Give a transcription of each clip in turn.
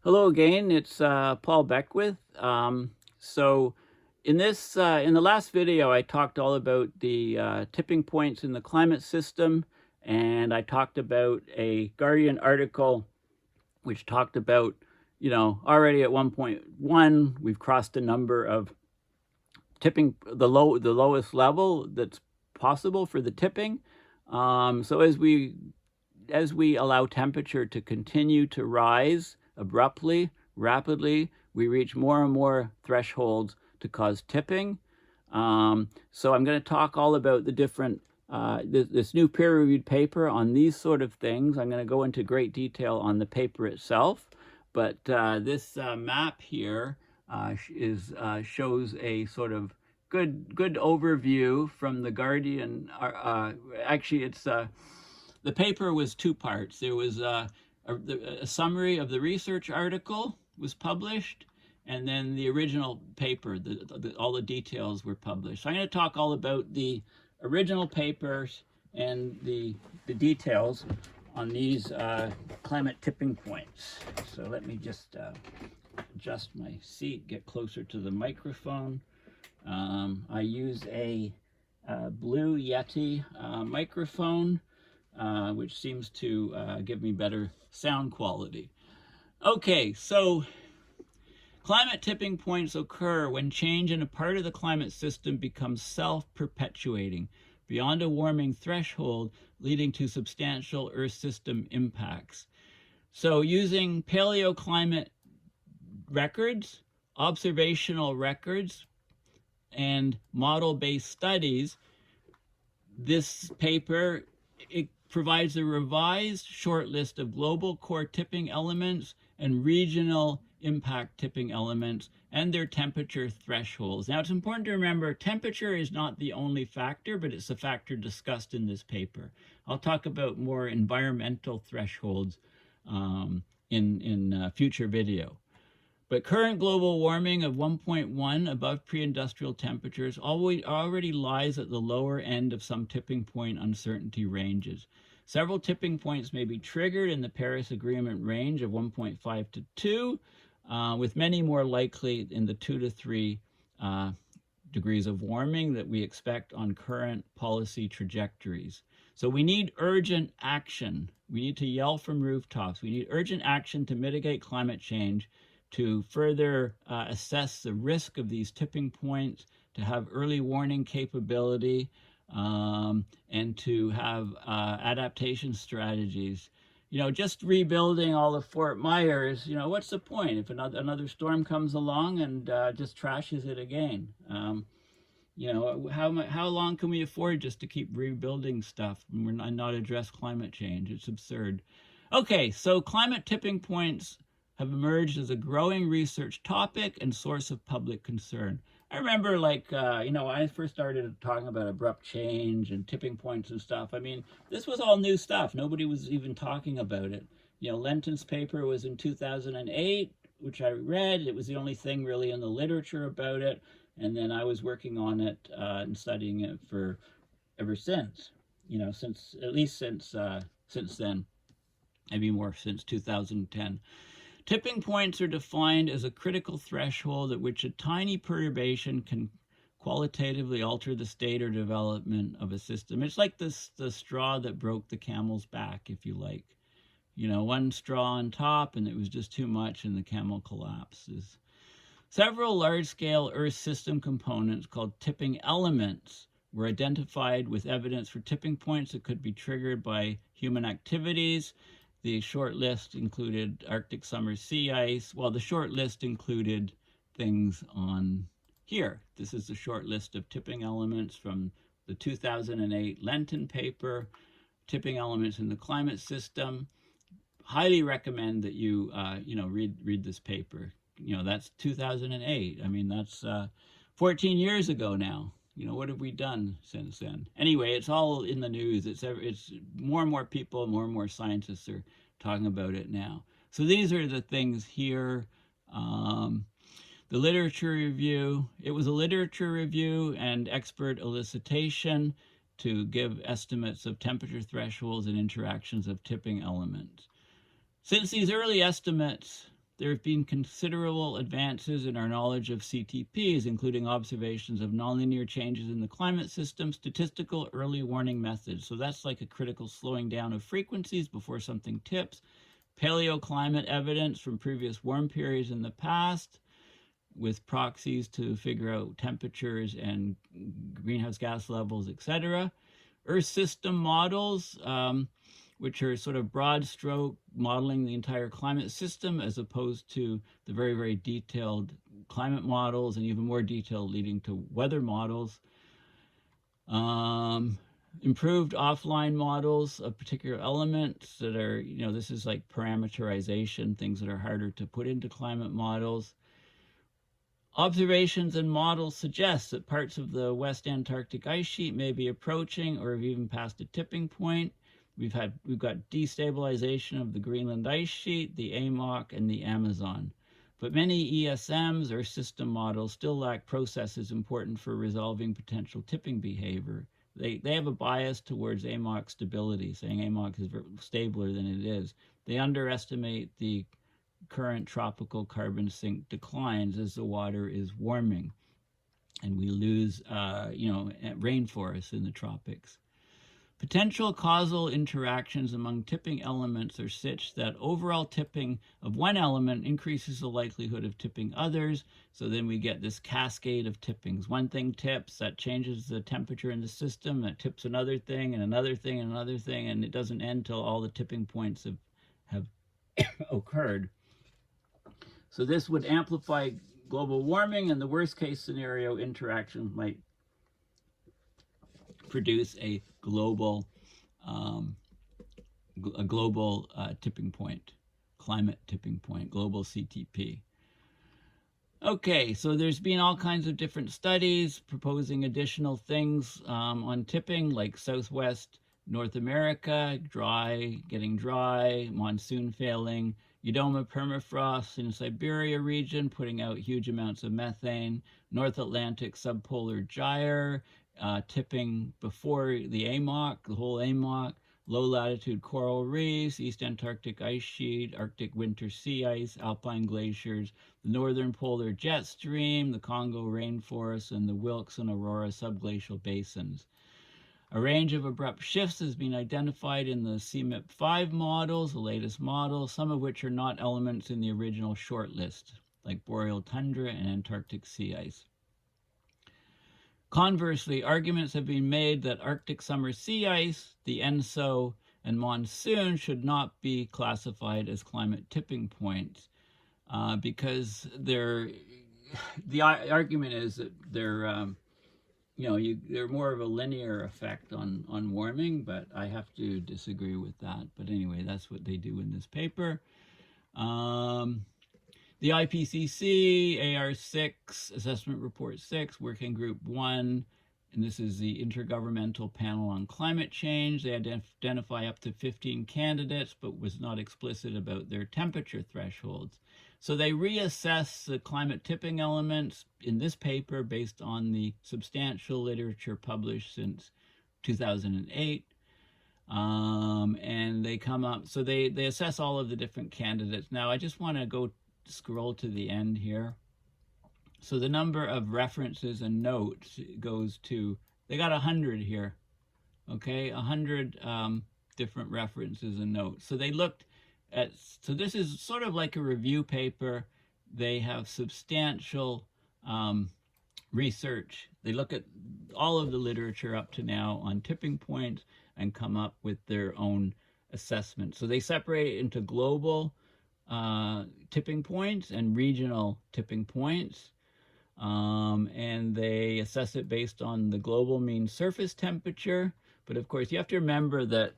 Hello again, it's Paul Beckwith. So in the last video, I talked all about the tipping points in the climate system, and I talked about a Guardian article which talked about, already at 1.1, we've crossed the number of tipping, the lowest level that's possible for the tipping. So as we allow temperature to continue to rise abruptly, rapidly, we reach more and more thresholds to cause tipping. So I'm going to talk all about the different, this new peer-reviewed paper on these sort of things. I'm going to go into great detail on the paper itself, but this map here shows a sort of good overview from the Guardian. Actually, it's the paper was two parts. There was a summary of the research article was published, and then the original paper, all the details were published. So I'm going to talk all about the original papers and the details on these climate tipping points. So let me just adjust my seat, get closer to the microphone. I use a Blue Yeti microphone, which seems to give me better sound quality. Okay, so climate tipping points occur when change in a part of the climate system becomes self-perpetuating beyond a warming threshold, leading to substantial Earth system impacts. So using paleoclimate records, observational records, and model-based studies, this paper, it provides a revised short list of global core tipping elements and regional impact tipping elements and their temperature thresholds. Now, it's important to remember temperature is not the only factor, but it's a factor discussed in this paper. I'll talk about more environmental thresholds in a future video. But current global warming of 1.1 above pre-industrial temperatures already lies at the lower end of some tipping point uncertainty ranges. Several tipping points may be triggered in the Paris Agreement range of 1.5 to 2, with many more likely in the 2 to 3 degrees of warming that we expect on current policy trajectories. So we need urgent action. We need to yell from rooftops. We need urgent action to mitigate climate change, to further assess the risk of these tipping points, to have early warning capability, and to have adaptation strategies. Just rebuilding all of Fort Myers, what's the point if another storm comes along and just trashes it again? How long can we afford just to keep rebuilding stuff and not address climate change? It's absurd. Okay, so climate tipping points have emerged as a growing research topic and source of public concern. I remember, when I first started talking about abrupt change and tipping points and stuff, I mean, this was all new stuff. Nobody was even talking about it. Lenton's paper was in 2008, which I read. It was the only thing really in the literature about it. And then I was working on it and studying it for ever since, since then, maybe more since 2010. Tipping points are defined as a critical threshold at which a tiny perturbation can qualitatively alter the state or development of a system. It's like the straw that broke the camel's back, if you like. One straw on top and it was just too much and the camel collapses. Several large-scale Earth system components called tipping elements were identified with evidence for tipping points that could be triggered by human activities. The short list included Arctic summer sea ice. Well, the short list included things on here. This is the short list of tipping elements from the 2008 Lenton paper, tipping elements in the climate system. Highly recommend that you, read this paper. That's 2008. I mean, that's 14 years ago now. What have we done since then? Anyway, it's all in the news. It's more and more people, more and more scientists are talking about it now. So these are the things here. The literature review. It was a literature review and expert elicitation to give estimates of temperature thresholds and interactions of tipping elements. Since these early estimates there have been considerable advances in our knowledge of CTPs, including observations of nonlinear changes in the climate system, statistical early warning methods. So that's like a critical slowing down of frequencies before something tips. Paleoclimate evidence from previous warm periods in the past, with proxies to figure out temperatures and greenhouse gas levels, etc. Earth system models, which are sort of broad stroke modeling the entire climate system, as opposed to the very, very detailed climate models, and even more detailed leading to weather models. Improved offline models of particular elements that are, this is like parameterization, things that are harder to put into climate models. Observations and models suggest that parts of the West Antarctic ice sheet may be approaching or have even passed a tipping point. We've got destabilization of the Greenland ice sheet, the AMOC, and the Amazon. But many ESMs or system models still lack processes important for resolving potential tipping behavior. They have a bias towards AMOC stability, saying AMOC is stabler than it is. They underestimate the current tropical carbon sink declines as the water is warming, and we lose, rainforests in the tropics. Potential causal interactions among tipping elements are such that overall tipping of one element increases the likelihood of tipping others. So then we get this cascade of tippings. One thing tips, that changes the temperature in the system, that tips another thing and another thing and another thing, and it doesn't end till all the tipping points have occurred. So this would amplify global warming, and the worst case scenario interactions might produce a global tipping point, climate tipping point, global CTP. Okay, so there's been all kinds of different studies proposing additional things on tipping, like Southwest North America, getting dry, monsoon failing, Eudoma permafrost in Siberia region, putting out huge amounts of methane, North Atlantic subpolar gyre, tipping before the AMOC, the whole AMOC, low latitude coral reefs, East Antarctic ice sheet, Arctic winter sea ice, alpine glaciers, the northern polar jet stream, the Congo rainforest, and the Wilkes and Aurora subglacial basins. A range of abrupt shifts has been identified in the CMIP5 models, the latest models, some of which are not elements in the original shortlist, like boreal tundra and Antarctic sea ice. Conversely, arguments have been made that Arctic summer sea ice, the ENSO, and monsoon should not be classified as climate tipping points because the argument is that they're more of a linear effect on warming, but I have to disagree with that. But anyway, that's what they do in this paper. The IPCC, AR6, Assessment Report 6, Working Group 1, and this is the Intergovernmental Panel on Climate Change. They identify up to 15 candidates, but was not explicit about their temperature thresholds. So they reassess the climate tipping elements in this paper based on the substantial literature published since 2008. And they come up, so they assess all of the different candidates. Now, I just want to scroll to the end here. So the number of references and notes goes to, they got 100 here, okay? 100 different references and notes. So they looked at, so this is sort of like a review paper. They have substantial research. They look at all of the literature up to now on tipping points and come up with their own assessment. So they separate it into global tipping points and regional tipping points. And they assess it based on the global mean surface temperature. But of course, you have to remember that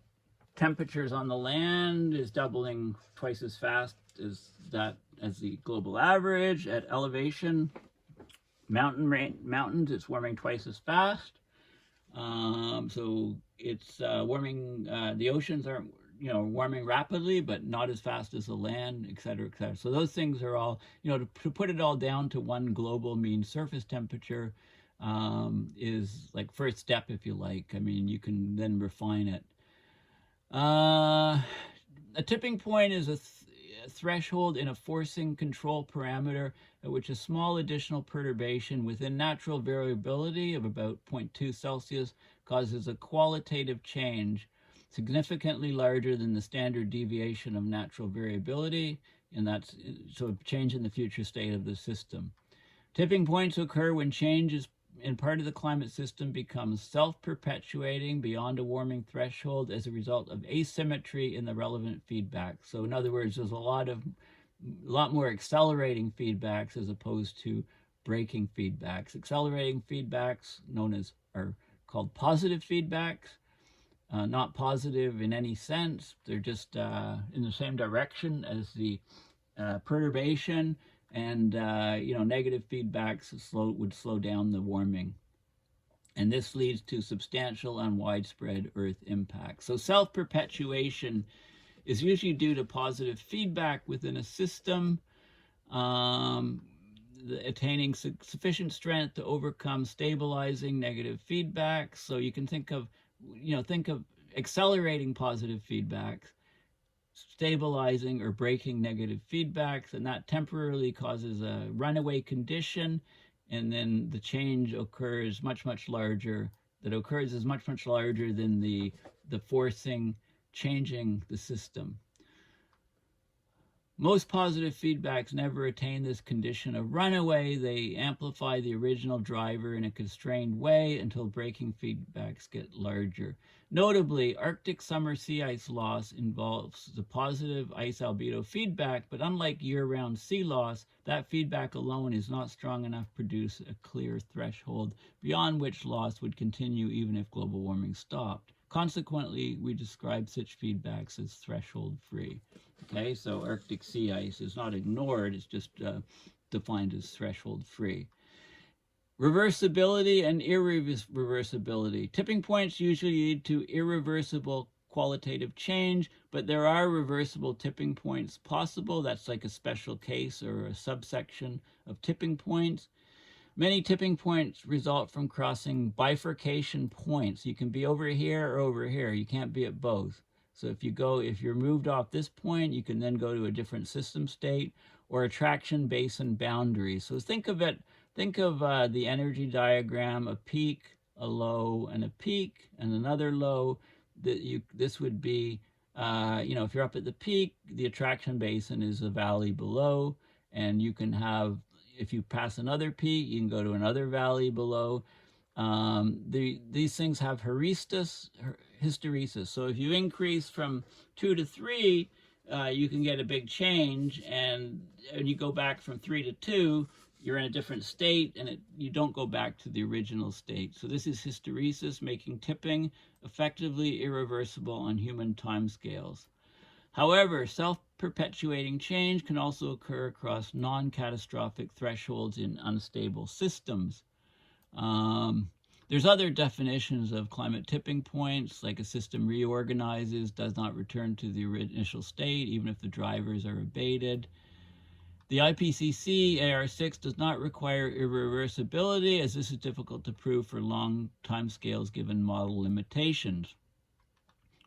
temperatures on the land is doubling twice as fast as the global average. At elevation, mountains, it's warming twice as fast. So it's warming, the oceans aren't warming rapidly, but not as fast as the land, et cetera, et cetera. So those things are all, to put it all down to one global mean surface temperature is like first step, if you like. I mean, you can then refine it. A tipping point is threshold in a forcing control parameter at which a small additional perturbation within natural variability of about 0.2 Celsius causes a qualitative change significantly larger than the standard deviation of natural variability, and that's so a change in the future state of the system. Tipping points occur when changes in part of the climate system becomes self-perpetuating beyond a warming threshold as a result of asymmetry in the relevant feedback. So in other words, there's a lot more accelerating feedbacks as opposed to braking feedbacks. Accelerating feedbacks are called positive feedbacks, not positive in any sense. They're just in the same direction as the perturbation, and negative feedbacks would slow down the warming. And this leads to substantial and widespread Earth impacts. So self-perpetuation is usually due to positive feedback within a system, attaining sufficient strength to overcome stabilizing negative feedback. So you can think of accelerating positive feedbacks, stabilizing or breaking negative feedbacks, and that temporarily causes a runaway condition, and then the change occurs much larger. That occurs is much larger than the forcing changing the system. Most positive feedbacks never attain this condition of runaway. They amplify the original driver in a constrained way until breaking feedbacks get larger. Notably, Arctic summer sea ice loss involves the positive ice albedo feedback, but unlike year-round sea loss, that feedback alone is not strong enough to produce a clear threshold beyond which loss would continue even if global warming stopped. Consequently, we describe such feedbacks as threshold-free. Okay, so Arctic sea ice is not ignored, it's just defined as threshold-free. Reversibility and irreversibility. Tipping points usually lead to irreversible qualitative change, but there are reversible tipping points possible. That's like a special case or a subsection of tipping points. Many tipping points result from crossing bifurcation points. You can be over here or over here. You can't be at both. So if you're moved off this point, you can then go to a different system state or attraction basin boundary. So think of the energy diagram: a peak, a low, and a peak, and another low. This would be, if you're up at the peak, the attraction basin is the valley below, and you can have, if you pass another peak, you can go to another valley below. These things have hysteresis. So if you increase from 2 to 3, you can get a big change, and you go back from 3 to 2, you're in a different state, and you don't go back to the original state. So this is hysteresis, making tipping effectively irreversible on human timescales. However, self-perpetuating change can also occur across non-catastrophic thresholds in unstable systems. There's other definitions of climate tipping points, like a system reorganizes, does not return to the initial state, even if the drivers are abated. The IPCC AR6 does not require irreversibility, as this is difficult to prove for long timescales given model limitations.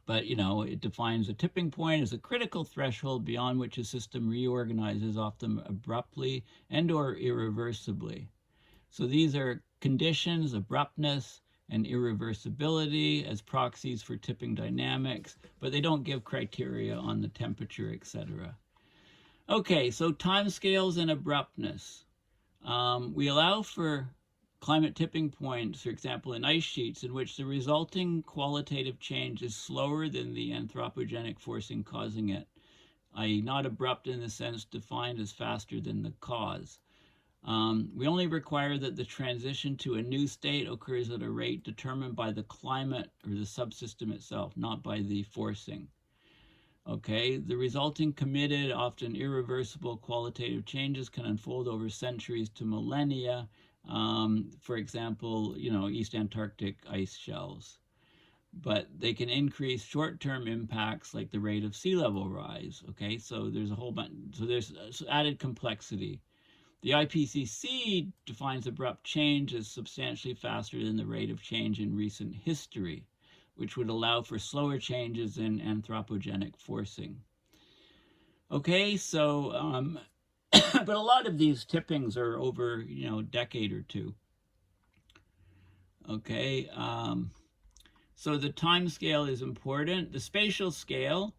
But, it defines a tipping point as a critical threshold beyond which a system reorganizes, often abruptly and or irreversibly. So these are conditions, abruptness, and irreversibility as proxies for tipping dynamics, but they don't give criteria on the temperature, etc. Okay, so timescales and abruptness. We allow for climate tipping points, for example, in ice sheets, in which the resulting qualitative change is slower than the anthropogenic forcing causing it, i.e. not abrupt in the sense defined as faster than the cause. We only require that the transition to a new state occurs at a rate determined by the climate or the subsystem itself, not by the forcing. Okay, the resulting committed, often irreversible qualitative changes can unfold over centuries to millennia. For example, East Antarctic ice shelves. But they can increase short-term impacts like the rate of sea level rise. Okay, so there's a whole bunch, so there's added complexity. The IPCC defines abrupt change as substantially faster than the rate of change in recent history, which would allow for slower changes in anthropogenic forcing. Okay, so but a lot of these tippings are over, a decade or two. Okay, so the time scale is important. The spatial scale,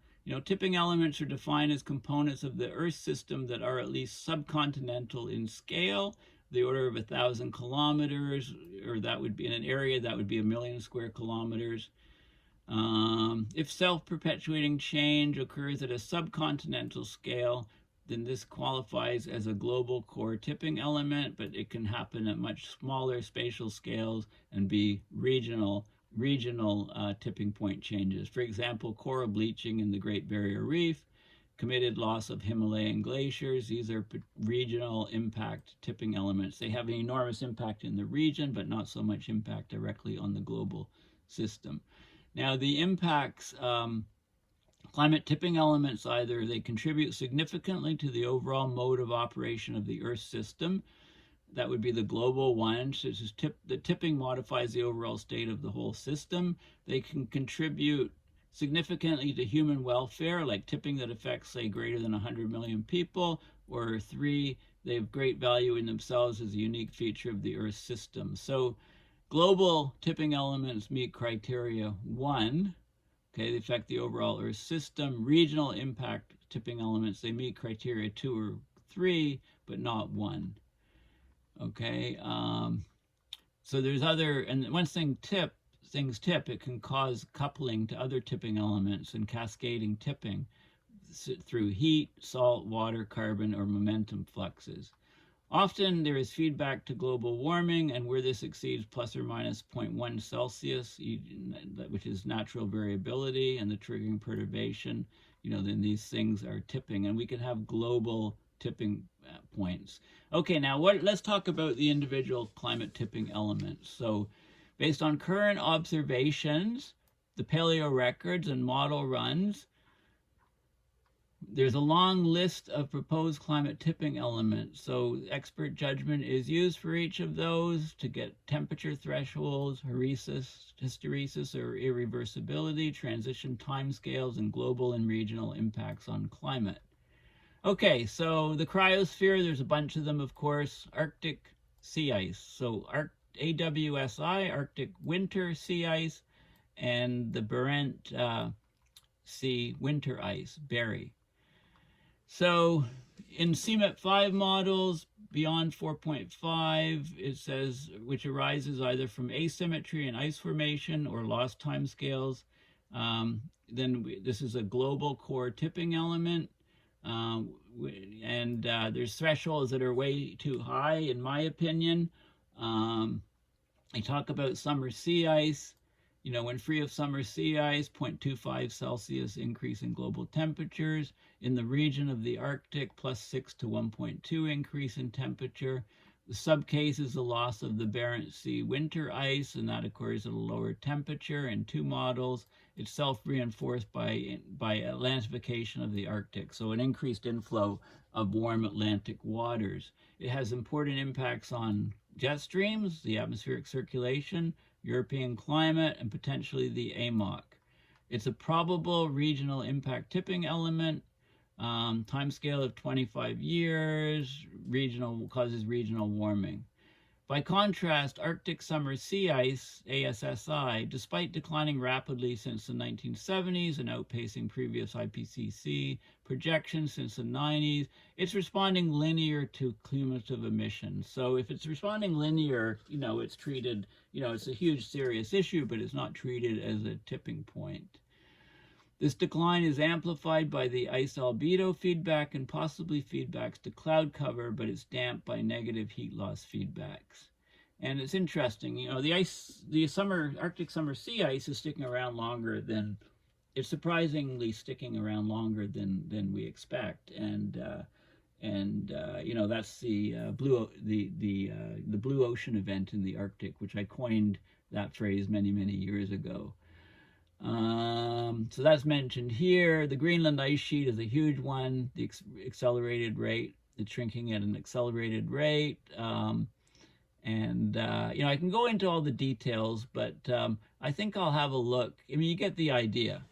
tipping elements are defined as components of the Earth system that are at least subcontinental in scale, the order of 1,000 kilometers, or that would be in an area that would be 1,000,000 square kilometers. If self-perpetuating change occurs at a subcontinental scale, then this qualifies as a global core tipping element, but it can happen at much smaller spatial scales and be regional tipping point changes. For example, coral bleaching in the Great Barrier Reef, committed loss of Himalayan glaciers. These are regional impact tipping elements. They have an enormous impact in the region, but not so much impact directly on the global system. Now, the impacts, climate tipping elements, either they contribute significantly to the overall mode of operation of the Earth system. That would be the global one. So the tipping modifies the overall state of the whole system. They can contribute significantly to human welfare, like tipping that affects, say, greater than 100 million people. Or 3, they have great value in themselves as a unique feature of the Earth system. So global tipping elements meet criteria 1. Okay, they affect the overall Earth system. Regional impact tipping elements, they meet criteria 2 or 3, but not 1. Okay, so there's other, and once things tip, it can cause coupling to other tipping elements and cascading tipping through heat, salt, water, carbon, or momentum fluxes. Often there is feedback to global warming, and where this exceeds plus or minus 0.1 Celsius, which is natural variability and the triggering perturbation, then these things are tipping, and we can have global tipping points. Okay, now let's talk about the individual climate tipping elements. So based on current observations, the paleo records and model runs, there's a long list of proposed climate tipping elements. So expert judgment is used for each of those to get temperature thresholds, hysteresis or irreversibility, transition timescales, and global and regional impacts on climate. Okay, so the cryosphere, there's a bunch of them, of course. Arctic sea ice. So AWSI, Arctic winter sea ice, and the Barents Sea winter ice, Berry. So in CMEP 5 models, beyond 4.5, it says, which arises either from asymmetry in ice formation or lost timescales. This is a global core tipping element. There's thresholds that are way too high, in my opinion. I talk about summer sea ice. When free of summer sea ice, 0.25 Celsius increase in global temperatures. In the region of the Arctic, plus 6 to 1.2 increase in temperature. The subcase is the loss of the Barents Sea winter ice, and that occurs at a lower temperature in 2 models. It's self-reinforced by Atlantification of the Arctic, so an increased inflow of warm Atlantic waters. It has important impacts on jet streams, the atmospheric circulation, European climate, and potentially the AMOC. It's a probable regional impact tipping element, time scale of 25 years, causes regional warming. By contrast, Arctic summer sea ice, ASSI, despite declining rapidly since the 1970s and outpacing previous IPCC projections since the 90s, it's responding linear to cumulative emissions. So if it's responding linear, it's treated, it's a huge serious issue, but it's not treated as a tipping point. This decline is amplified by the ice albedo feedback and possibly feedbacks to cloud cover, but it's damped by negative heat loss feedbacks. And it's interesting, the Arctic summer sea ice is sticking around longer than, it's surprisingly sticking around longer than we expect. And that's the blue ocean event in the Arctic, which I coined that phrase many years ago. So that's mentioned here. The Greenland ice sheet is a huge one. The accelerated rate, it's shrinking at an accelerated rate. I can go into all the details, but I think I'll have a look. I mean, you get the idea.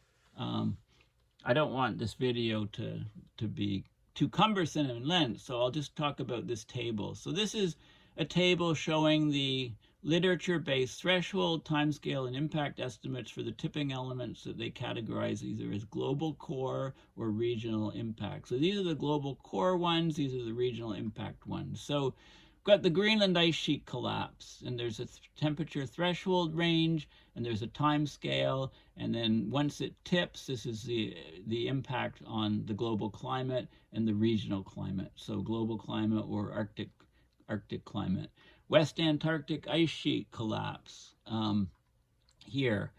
I don't want this video to be too cumbersome and length, so I'll just talk about this table. So this is a table showing the literature-based threshold, timescale, and impact estimates for the tipping elements that they categorize either as global core or regional impact. So these are the global core ones, these are the regional impact ones. So we've got the Greenland ice sheet collapse, and there's a temperature threshold range, and there's a time scale, and then once it tips, this is the impact on the global climate and the regional climate. So global climate or Arctic climate. West Antarctic ice sheet collapse here.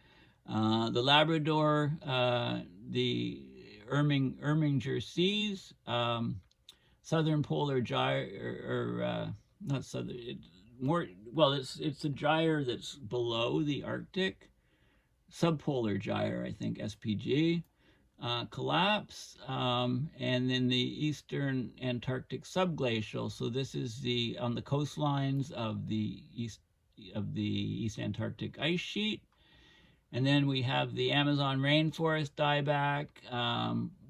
The Labrador, the Erminger Seas, southern polar gyre, not southern, more, well, it's a gyre that's below the Arctic, subpolar gyre, I think, SPG, collapse, and then the eastern Antarctic subglacial. So this is on the coastlines of the East Antarctic ice sheet. And then we have the Amazon rainforest dieback,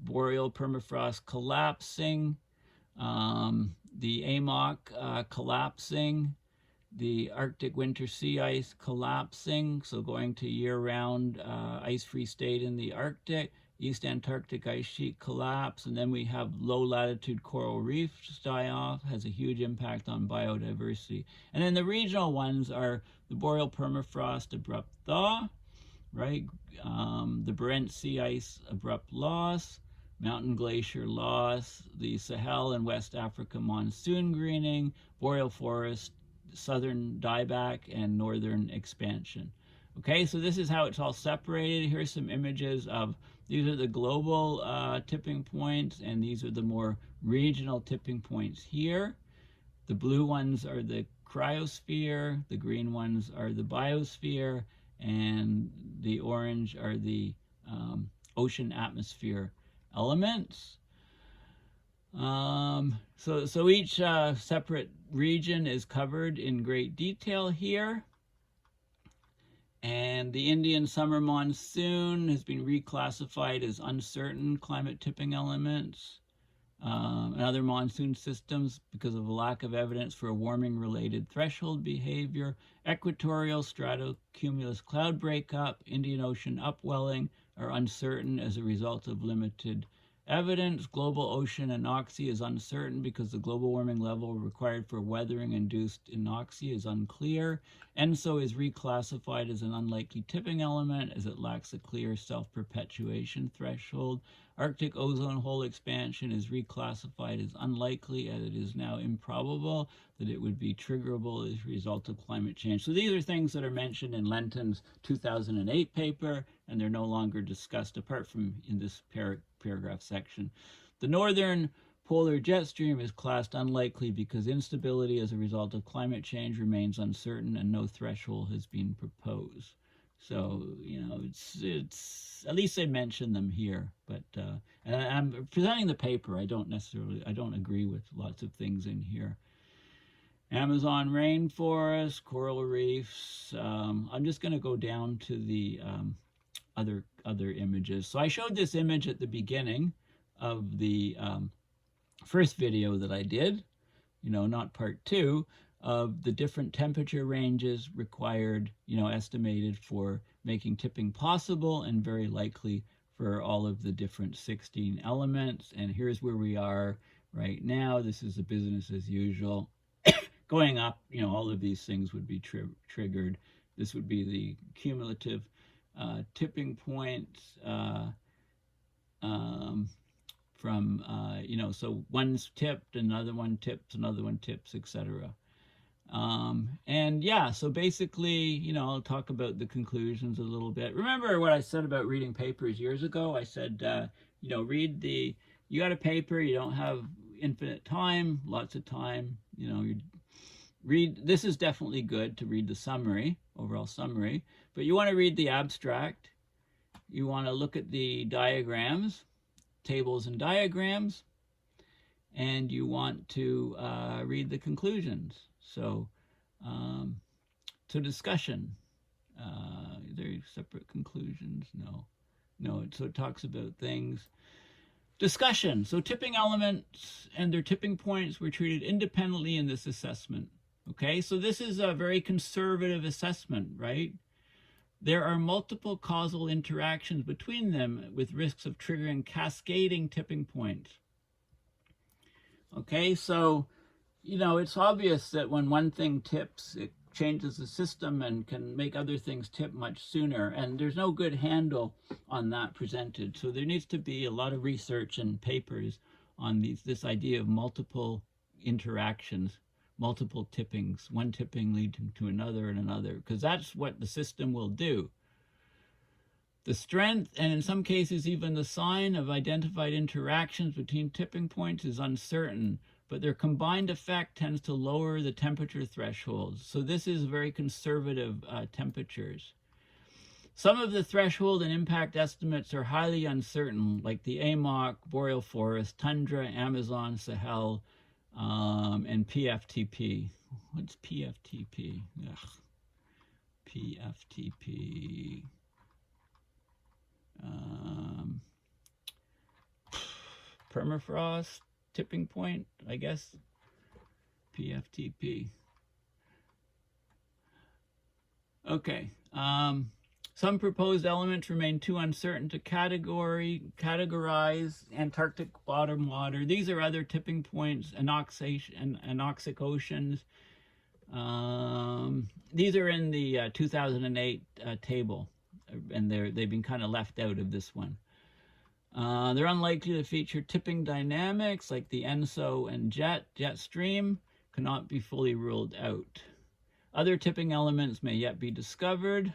boreal permafrost collapsing, the AMOC collapsing, the Arctic winter sea ice collapsing, so going to year-round ice-free state in the Arctic, East Antarctic ice sheet collapse, and then we have low-latitude coral reefs die off, has a huge impact on biodiversity. And then the regional ones are the boreal permafrost abrupt thaw, right? The Barents sea ice abrupt loss, mountain glacier loss, the Sahel and West Africa monsoon greening, boreal forest, southern dieback, and northern expansion. Okay, so this is how it's all separated. Here's some images of, these are the global tipping points, and these are the more regional tipping points here. The blue ones are the cryosphere, the green ones are the biosphere, and the orange are the ocean atmosphere elements. So each separate region is covered in great detail here. And the Indian summer monsoon has been reclassified as uncertain climate tipping elements. And other monsoon systems because of a lack of evidence for a warming-related threshold behavior. Equatorial stratocumulus cloud breakup, Indian Ocean upwelling are uncertain as a result of limited evidence. Global ocean anoxia is uncertain because the global warming level required for weathering-induced anoxia is unclear. ENSO is reclassified as an unlikely tipping element as it lacks a clear self-perpetuation threshold. Arctic ozone hole expansion is reclassified as unlikely, as it is now improbable that it would be triggerable as a result of climate change. So these are things that are mentioned in Lenton's 2008 paper, and they're no longer discussed apart from in this paragraph section. The northern polar jet stream is classed unlikely because instability as a result of climate change remains uncertain and no threshold has been proposed. So, you know, it's at least they mention them here, but and I'm presenting the paper. I don't agree with lots of things in here. Amazon rainforest, coral reefs. I'm just going to go down to the other images. So I showed this image at the beginning of the first video that I did, you know, not part 2, of the different temperature ranges required, you know, estimated for making tipping possible and very likely for all of the different 16 elements. And here's where we are right now. This is the business as usual. Going up, you know, all of these things would be triggered. This would be the cumulative tipping points from, you know, so one's tipped, another one tips, etc. And yeah, so basically, you know, I'll talk about the conclusions a little bit. Remember what I said about reading papers years ago? I said, you know, you got a paper, you don't have infinite time, lots of time, you know, this is definitely good to read the summary, overall summary, but you want to read the abstract. You want to look at the diagrams, tables and diagrams, and you want to read the conclusions. So, discussion. Are there separate conclusions? No. No, so it talks about things. Discussion. So tipping elements and their tipping points were treated independently in this assessment. Okay, so this is a very conservative assessment, right? There are multiple causal interactions between them with risks of triggering cascading tipping points. Okay, so, it's obvious that when one thing tips, it changes the system and can make other things tip much sooner. And there's no good handle on that presented. So there needs to be a lot of research and papers on this idea of multiple interactions, multiple tippings, one tipping leading to another and another, because that's what the system will do. The strength, and in some cases even the sign of identified interactions between tipping points is uncertain, but their combined effect tends to lower the temperature thresholds. So this is very conservative temperatures. Some of the threshold and impact estimates are highly uncertain, like the AMOC, boreal forest, tundra, Amazon, Sahel, and PFTP. What's PFTP? Ugh. PFTP. Permafrost tipping point, I guess. PFTP. Okay. Some proposed elements remain too uncertain to categorize. Antarctic bottom water. These are other tipping points. Anoxic oceans. These are in the 2008 table, and they've been kind of left out of this one. They're unlikely to feature tipping dynamics like the ENSO and jet stream cannot be fully ruled out. Other tipping elements may yet be discovered.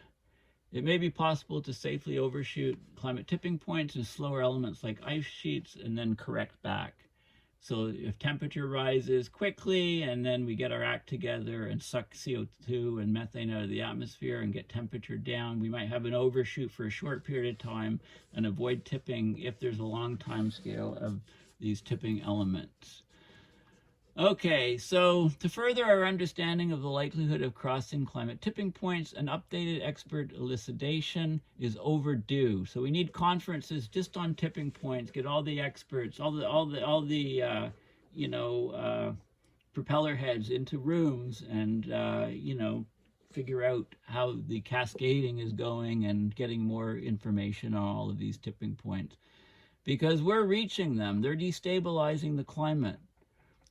It may be possible to safely overshoot climate tipping points and slower elements like ice sheets and then correct back. So if temperature rises quickly and then we get our act together and suck CO2 and methane out of the atmosphere and get temperature down, we might have an overshoot for a short period of time and avoid tipping if there's a long time scale of these tipping elements. Okay, so to further our understanding of the likelihood of crossing climate tipping points, an updated expert elucidation is overdue. So we need conferences just on tipping points, get all the experts, all the propeller heads into rooms and figure out how the cascading is going and getting more information on all of these tipping points. Because we're reaching them, they're destabilizing the climate.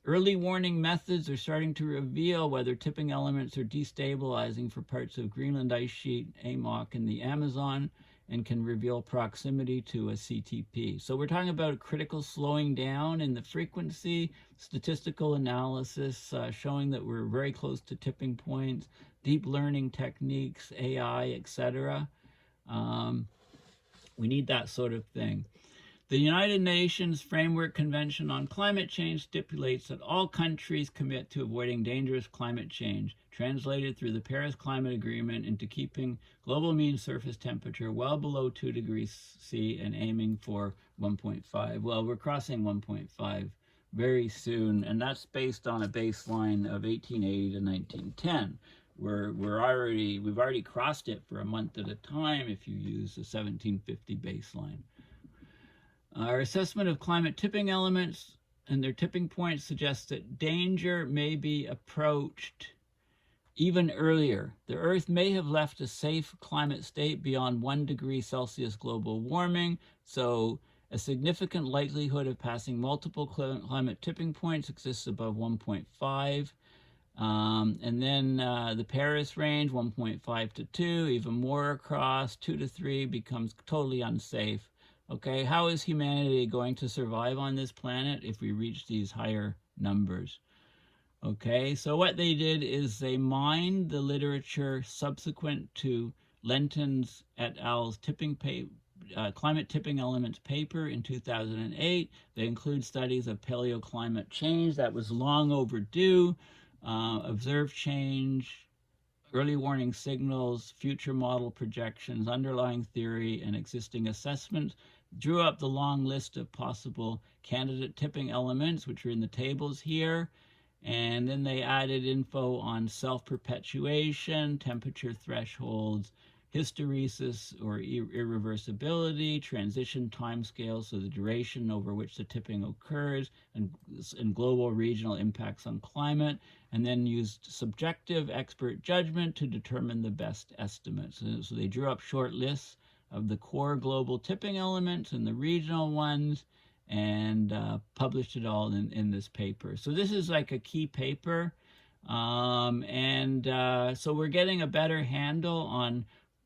Early warning methods are starting to reveal whether tipping elements are destabilizing for parts of Greenland ice sheet, AMOC, and the Amazon, and can reveal proximity to a CTP. So we're talking about critical slowing down in the frequency, statistical analysis showing that we're very close to tipping points, deep learning techniques, AI, etc. We need that sort of thing. The United Nations Framework Convention on Climate Change stipulates that all countries commit to avoiding dangerous climate change, translated through the Paris Climate Agreement into keeping global mean surface temperature well below 2 degrees C and aiming for 1.5. Well, we're crossing 1.5 very soon, and that's based on a baseline of 1880 to 1910. We've already crossed it for a month at a time if you use the 1750 baseline. Our assessment of climate tipping elements and their tipping points suggests that danger may be approached even earlier. The Earth may have left a safe climate state beyond 1 degree Celsius global warming, so a significant likelihood of passing multiple climate tipping points exists above 1.5. And then the Paris range, 1.5 to 2, even more across, 2 to 3 becomes totally unsafe. Okay, how is humanity going to survive on this planet if we reach these higher numbers? Okay, so what they did is they mined the literature subsequent to Lenton's et al.'s climate tipping elements paper in 2008. They include studies of paleoclimate change that was long overdue, observed change, early warning signals, future model projections, underlying theory, and existing assessments. Drew up the long list of possible candidate tipping elements, which are in the tables here. And then they added info on self-perpetuation, temperature thresholds, hysteresis or irreversibility, transition timescales, so the duration over which the tipping occurs, and global regional impacts on climate, and then used subjective expert judgment to determine the best estimates. So they drew up short lists of the core global tipping elements and the regional ones, and published it all in this paper. So this is like a key paper. So we're getting a better handle on,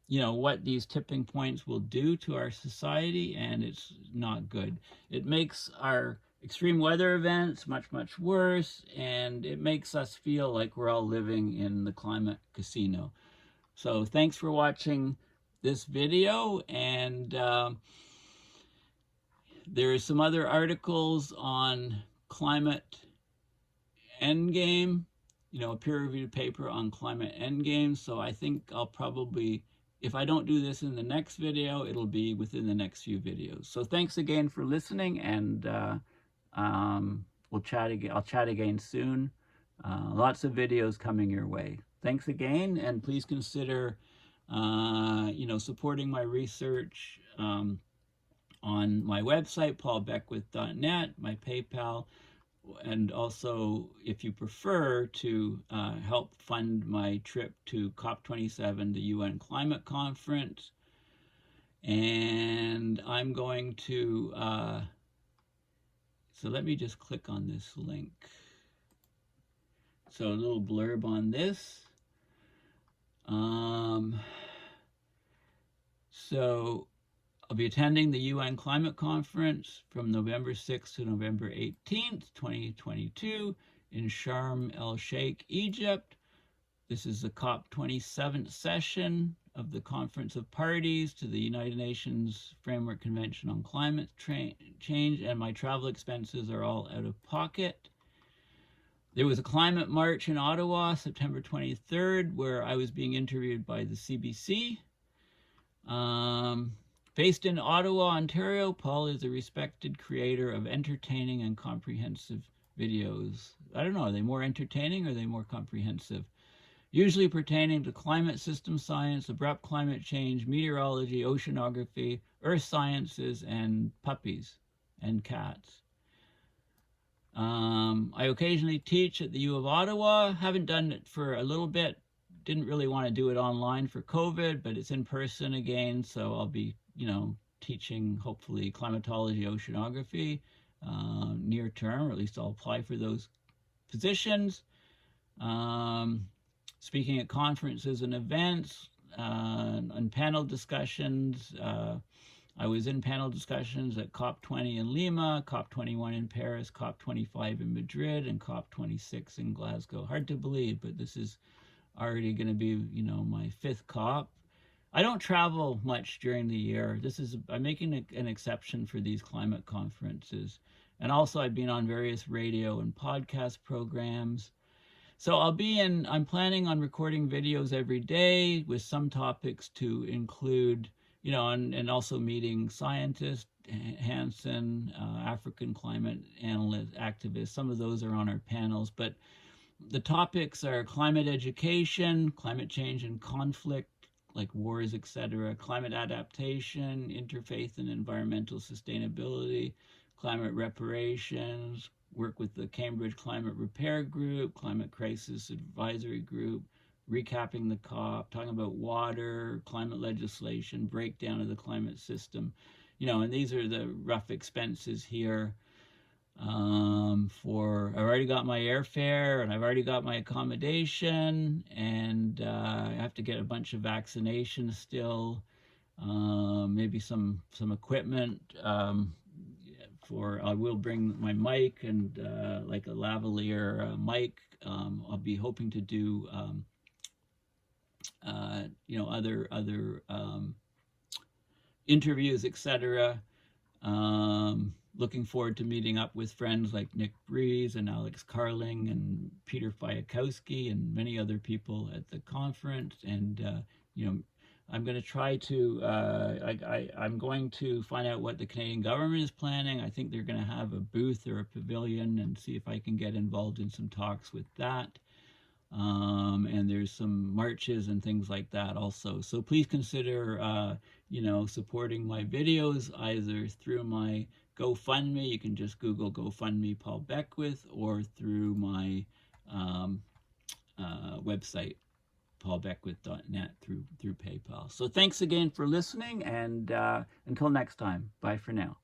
what these tipping points will do to our society, and it's not good. It makes our extreme weather events much, much worse, and it makes us feel like we're all living in the climate casino. So thanks for watching this video, and there are some other articles on climate endgame, a peer-reviewed paper on climate endgame. So I think I'll probably, if I don't do this in the next video, it'll be within the next few videos. So thanks again for listening, and we'll chat again. I'll chat again soon. Lots of videos coming your way. Thanks again, and please consider, supporting my research on my website, paulbeckwith.net, my PayPal, and also, if you prefer, to help fund my trip to COP27, the UN Climate Conference. And I'm going to, so let me just click on this link. So a little blurb on this. So I'll be attending the UN Climate Conference from November 6th to November 18th, 2022 in Sharm el-Sheikh, Egypt. This is the COP27th session of the Conference of Parties to the United Nations Framework Convention on Climate Change, and my travel expenses are all out of pocket. There was a climate march in Ottawa, September 23rd, where I was being interviewed by the CBC. Based in Ottawa, Ontario, Paul is a respected creator of entertaining and comprehensive videos. I don't know, are they more entertaining or are they more comprehensive? Usually pertaining to climate system science, abrupt climate change, meteorology, oceanography, earth sciences, and puppies and cats. I occasionally teach at the U of Ottawa. Haven't done it for a little bit. Didn't really want to do it online for COVID, but it's in person again, so I'll be, teaching hopefully climatology, oceanography near term, or at least I'll apply for those positions. Speaking at conferences and events, and panel discussions. I was in panel discussions at COP20 in Lima, COP21 in Paris, COP25 in Madrid, and COP26 in Glasgow. Hard to believe, but this is already going to be, my 5th COP. I don't travel much during the year. I'm making an exception for these climate conferences. And also I've been on various radio and podcast programs. So I'm planning on recording videos every day with some topics to include, and also meeting scientists, Hansen, African climate analyst, activists. Some of those are on our panels, but the topics are climate education, climate change and conflict, like wars, etc., climate adaptation, interfaith and environmental sustainability, climate reparations, work with the Cambridge Climate Repair Group, Climate Crisis Advisory Group, recapping the COP, talking about water, climate legislation, breakdown of the climate system, and these are the rough expenses here. I've already got my airfare, and I've already got my accommodation, and I have to get a bunch of vaccinations still, maybe some equipment. I will bring my mic and like a lavalier mic. I'll be hoping to do other interviews, etc. Looking forward to meeting up with friends like Nick Breeze and Alex Carling and Peter Fiakowski and many other people at the conference. And, I'm going to try to, I'm going to find out what the Canadian government is planning. I think they're going to have a booth or a pavilion, and see if I can get involved in some talks with that. and there's some marches and things like that also. So please consider, supporting my videos either through my GoFundMe. You can just Google GoFundMe Paul Beckwith, or through my website, paulbeckwith.net, through PayPal. So thanks again for listening, and until next time, bye for now.